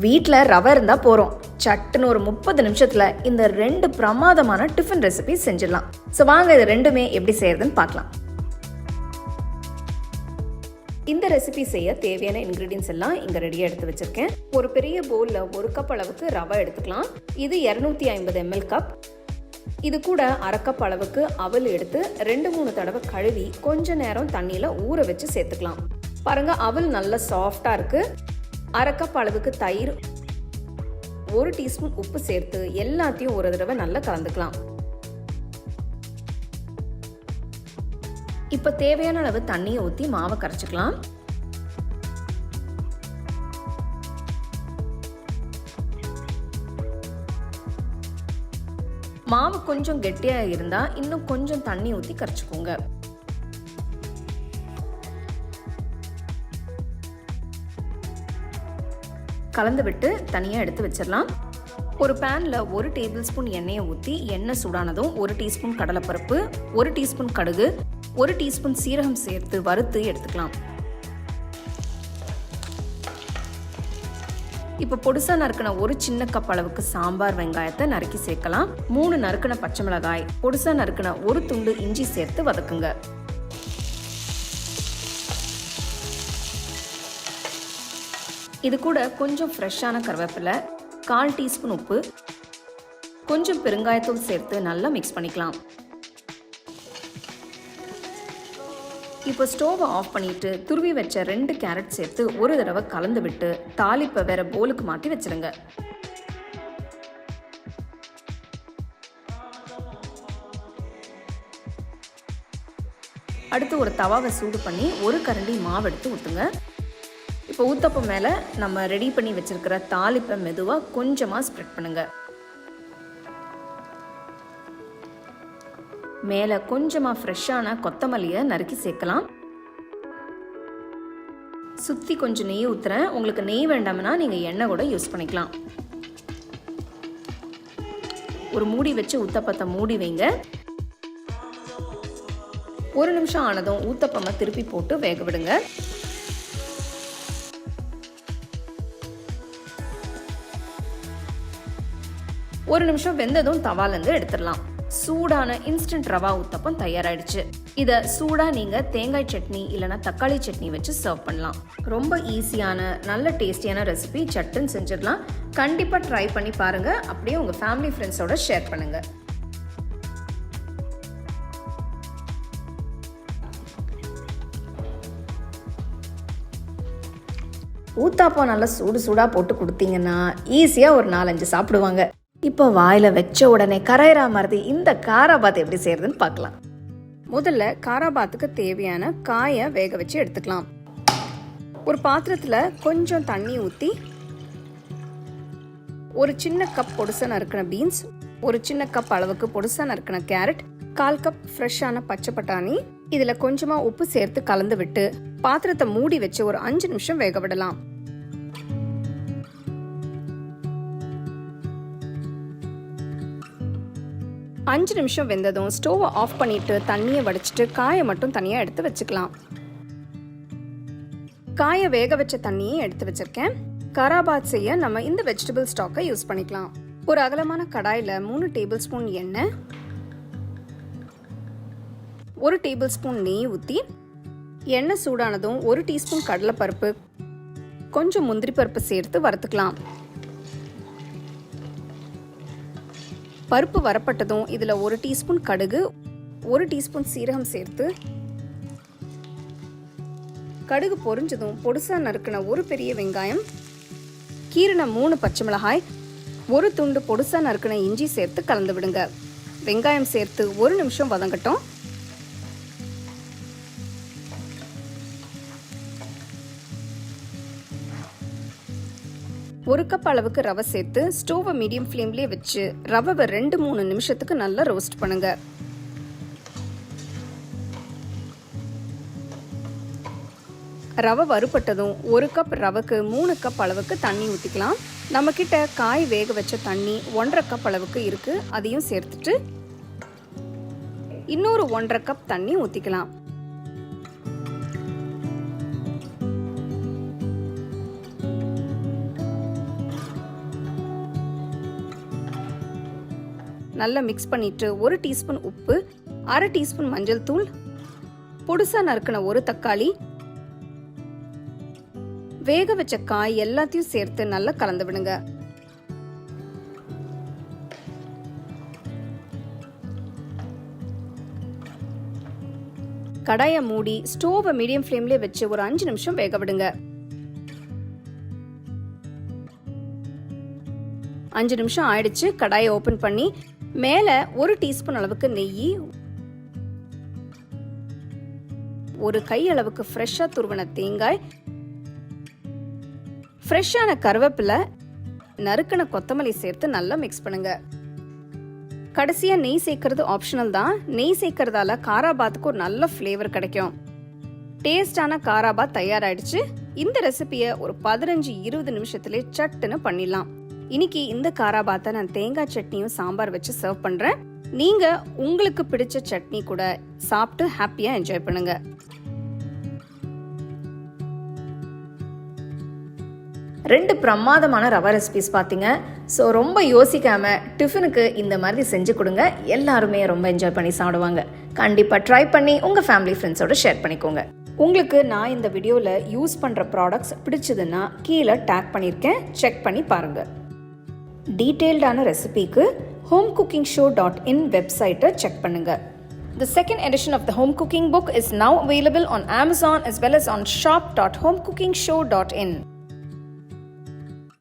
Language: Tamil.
வீட்டில் ரவை இருந்தால் போகிறோம், சட்டுன்னு ஒரு 30 நிமிஷத்தில் இந்த 2 பிரமாதமான டிஃபன் ரெசிபி செஞ்சிடலாம். ஸோ வாங்க இது ரெண்டுமே எப்படி செய்யறதுன்னு பார்க்கலாம். இந்த ரெசிபி செய்ய தேவையான இன்க்ரீடியன்ஸ் எல்லாம் இங்கே ரெடியாக எடுத்து வச்சுருக்கேன். ஒரு பெரிய பவுலில் 1 கப் அளவுக்கு ரவை எடுத்துக்கலாம். இது 250 ml கப். இது கூட 1/2 கப் அளவுக்கு அவல் எடுத்து 2-3 தடவை கழுவி கொஞ்ச நேரம் தண்ணியில் ஊற வச்சு சேர்த்துக்கலாம். பாருங்க, அவல் நல்லா சாஃப்டாக இருக்குது. 1/2 கப் அளவுக்கு தயிர், 1 டீஸ்பூன் உப்பு சேர்த்து எல்லாத்தையும் ஒரு தடவை நல்லா கலந்துக்கலாம். இப்போ தேவையான அளவு தண்ணியை ஊற்றி மாவை கரைச்சிக்கலாம். மாவு கொஞ்சம் கெட்டியாக இருந்தால் இன்னும் கொஞ்சம் தண்ணி ஊற்றி கரைச்சிக்கோங்க. கலந்து விட்டு தனியாக எடுத்து வச்சிடலாம். ஒரு பேனில் 1 டேபிள் ஸ்பூன் எண்ணெயை ஊற்றி எண்ணெய் சூடானதும் 1 டீஸ்பூன் கடலைப்பருப்பு, 1 டீஸ்பூன் கடுகு, 1 டீஸ்பூன் சீரகம் சேர்த்து வறுத்து எடுத்துக்கலாம். இப்போ பொடிசா நறுக்கின 1 சின்ன கப் அளவுக்கு சாம்பார் வெங்காயத்தை நறுக்கி சேர்க்கலாம். 3 நறுக்கின பச்சை மிளகாய், பொடிசா நறுக்கின 1 துண்டு இஞ்சி சேர்த்து வதக்குங்க. இது கூட கொஞ்சம் ஃப்ரெஷ்ஷான கருவேப்பிலை, 1/4 டீஸ்பூன் உப்பு, கொஞ்சம் பெருங்காயத்தூள் சேர்த்து நல்லா மிக்ஸ் பண்ணிக்கலாம். இப்போ ஸ்டோவை ஆஃப் பண்ணிட்டு துருவி வச்ச 2 கேரட் சேர்த்து ஒரு தடவை கலந்து விட்டு தாளிப்பை வேற போலுக்கு மாற்றி வச்சிருங்க. அடுத்து ஒரு தவாவை சூடு பண்ணி 1 கரண்டி மாவு எடுத்து ஊற்றுங்க. இப்போ ஊத்தப்பம் மேலே நம்ம ரெடி பண்ணி வச்சிருக்கிற தாளிப்பை மெதுவாக கொஞ்சமாக ஸ்ப்ரெட் பண்ணுங்க. மேலே கொஞ்சமாக ஃப்ரெஷ்ஷான கொத்தமல்லியை நறுக்கி சேர்க்கலாம். சுற்றி கொஞ்சம் நெய் ஊற்றுறேன். உங்களுக்கு நெய் வேண்டாம்னா நீங்கள் எண்ணெய் கூட யூஸ் பண்ணிக்கலாம். ஒரு மூடி வச்சு ஊத்தப்பத்தை மூடி வைங்க. 1 நிமிஷம் ஆனதும் ஊத்தப்பமை திருப்பி போட்டு வேக விடுங்க. ஒரு நிமிஷம் வெந்ததும் தவாலேருந்து எடுத்துடலாம். சூடான இன்ஸ்டன்ட் ரவா ஊத்தப்பம் தயாராகிடுச்சு. இதை சூடாக நீங்கள் தேங்காய் சட்னி இல்லைனா தக்காளி சட்னி வச்சு சர்வ் பண்ணலாம். ரொம்ப ஈஸியான நல்ல டேஸ்டியான ரெசிபி சட்டுன்னு செஞ்சிடலாம். கண்டிப்பாக ட்ரை பண்ணி பாருங்கள். அப்படியே உங்கள் ஃபேமிலி ஃப்ரெண்ட்ஸோட ஷேர் பண்ணுங்கள். ஊத்தாப்பம் நல்லா சூடாக போட்டு கொடுத்தீங்கன்னா ஈஸியாக ஒரு 4-5 சாப்பிடுவாங்க. இப்போ வாயில் வச்ச உடனே கரையிறா மாதிரி இந்த காராபாத் எப்படி செய்யறதுன்னு பார்க்கலாம். முதல்ல காராபாத்துக்கு தேவையான காயை வேக வச்சு எடுத்துக்கலாம். ஒரு பாத்திரத்தில் கொஞ்சம் தண்ணி ஊற்றி 1 சின்ன கப் பொடிசா நறுக்கின பீன்ஸ், 1 சின்ன கப் அளவுக்கு பொடிசா நறுக்கின கேரட், 1/4 கப் ஃப்ரெஷ்ஷான பச்சை பட்டாணி, இதில் கொஞ்சமாக உப்பு சேர்த்து கலந்து விட்டு பாத்திரத்தை மூடி வச்சு ஒரு 5 நிமிஷம் வேக விடலாம். 5 நிமிஷம் வெந்ததும் ஸ்டோவை ஆஃப் பண்ணிட்டு தண்ணியை வடிச்சிட்டு காயை மட்டும் தனியாக எடுத்து வச்சுக்கலாம். காயை வேக வச்ச தண்ணியை எடுத்து வச்சிருக்கேன். காராபாத் செய்ய நம்ம இந்த வெஜிடபிள் ஸ்டாக்கை யூஸ் பண்ணிக்கலாம். ஒரு அகலமான கடாயில் 3 டேபிள் ஸ்பூன் எண்ணெய், 1 டேபிள் ஸ்பூன் நெய் ஊற்றி எண்ணெய் சூடானதும் 1 டீஸ்பூன் கடலைப்பருப்பு, கொஞ்சம் முந்திரி பருப்பு சேர்த்து வறுத்துக்கலாம். பருப்பு வரப்பட்டதும் இதில் 1 டீஸ்பூன் கடுகு, 1 டீஸ்பூன் சீரகம் சேர்த்து கடுகு பொரிஞ்சதும் பொடிசா நறுக்கின 1 பெரிய வெங்காயம், கீறின 3 பச்சை மிளகாய், 1 துண்டு பொடிசா நறுக்கின இஞ்சி சேர்த்து கலந்து விடுங்க. வெங்காயம் சேர்த்து 1 நிமிஷம் வதங்கட்டும். ஒரு கப் அளவுக்கு ரவை சேர்த்து ஸ்டோவை மீடியம் ஃப்ளேம்லேயே வச்சு ரவை 2-3 நிமிஷத்துக்கு நல்லா ரோஸ்ட் பண்ணுங்க. ரவை வறுபட்டதும் 1 கப் ரவைக்கு 3 கப் அளவுக்கு தண்ணி ஊற்றிக்கலாம். நம்ம கிட்ட காய் வேக வச்ச தண்ணி 1.5 கப் அளவுக்கு இருக்கு. அதையும் சேர்த்துட்டு இன்னொரு 1.5 கப் தண்ணி ஊற்றிக்கலாம். நல்லா மிக்ஸ் பண்ணிட்டு 1 டீஸ்பூன் உப்பு, 1/2 டீஸ்பூன் மஞ்சள் தூள், பொடுசா நறுக்கின 1 தக்காளி, வேக வச்ச காய் எல்லாத்தையும் சேர்த்து நல்லா கலந்து விடுங்க. கடாயை மூடி ஸ்டோவை மீடியம் ஃப்ளேம்ல வச்சு ஒரு 5 நிமிஷம் வேக விடுங்க. 5 நிமிஷம் ஆயிடுச்சு. கடாயை ஓபன் பண்ணி மேல 1 டீஸ்பூன் அளவுக்கு நெய், 1 கை அளவுக்கு ஃப்ரெஷ்ஷா துருவன தேங்காய், ஃப்ரெஷ்ஷான கருவேப்பிலை, நறுக்கின கொத்தமல்லி சேர்த்து நல்லா மிக்ஸ் பண்ணுங்க. கடைசியா நெய் சேர்க்கறது ஆப்ஷனல் தான். நெய் சேர்க்கறதால காராபாத்துக்கு ஒரு நல்ல ஃப்ளேவர் கிடைக்கும். டேஸ்டான காராபாத் தயாராயிடுச்சு. இந்த ரெசிபியை ஒரு 15-20 நிமிஷத்துல சட்டுன்னு பண்ணிடலாம். இன்னைக்கு இந்த காராபாத்தை நான் தேங்காய் சட்னியும் சாம்பார் வச்சு சர்வ் பண்றேன். நீங்க உங்களுக்கு பிடிச்ச சட்னி கூட சாப்பிட்டு ஹாப்பியா என்ஜாய் பண்ணுங்க. ரெண்டு பிரமாதமான ரவா ரெசிபிஸ் பார்த்தீங்க. ஸோ ரொம்ப யோசிக்காம டிஃபனுக்கு இந்த மாதிரி செஞ்சு கொடுங்க. எல்லாருமே ரொம்ப என்ஜாய் பண்ணி சாப்பிடுவாங்க. கண்டிப்பாக ட்ரை பண்ணி உங்கள் ஃபேமிலி ஃப்ரெண்ட்ஸோட ஷேர் பண்ணிக்கோங்க. உங்களுக்கு நான் இந்த வீடியோவில் யூஸ் பண்ணுற ப்ராடக்ட்ஸ் பிடிச்சதுன்னா கீழே டேக் பண்ணியிருக்கேன், செக் பண்ணி பாருங்கள். டீட்டெயில்டான ரெசிபிக்கு homecookingshow.in வெப்சைட்டை செக் பண்ணுங்கள். The second edition of the home cooking book is now available on Amazon as well as on shop.homecookingshow.in.